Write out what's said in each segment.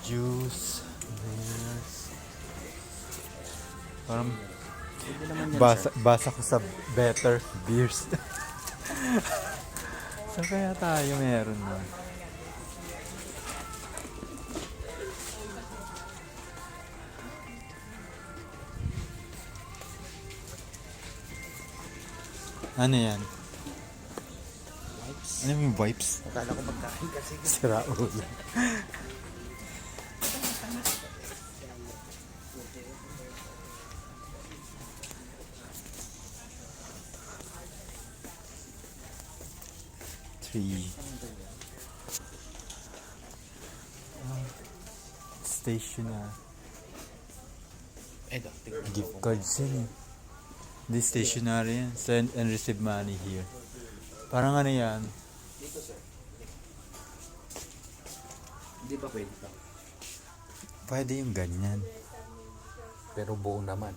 juice. Yes. Parang Pwede naman yan, basa ko sa better beers. Saan kaya tayo meron na? Ano yan? Wipes. Ano yung wipes? Akala ko magkain kasi. Sira ulo. Three. Station na. Gift cards yun eh. Di stationary yan. Send and receive money here. Parang ano yan? Dito, sir. Hindi ba pwede pa? Pwede yung ganyan. Pero buo naman.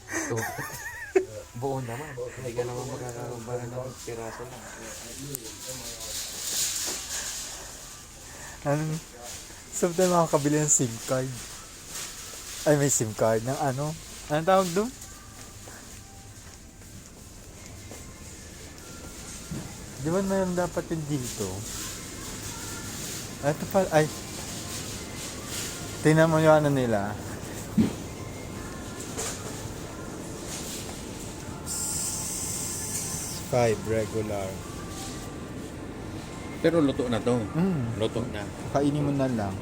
So, buo naman. Hindi ka naman makakabahan ng piraso lang. Anong? Saan tayo makakabili ng SIM card? Ay, may SIM card ng ano? Anong tawag doon? Di ba mayroon dapat yun dito? Ito pa, ay. Tingnan mo yung ano nila. Five regular. Pero luto na to. Mm. Luto na. Kainin mo na lang.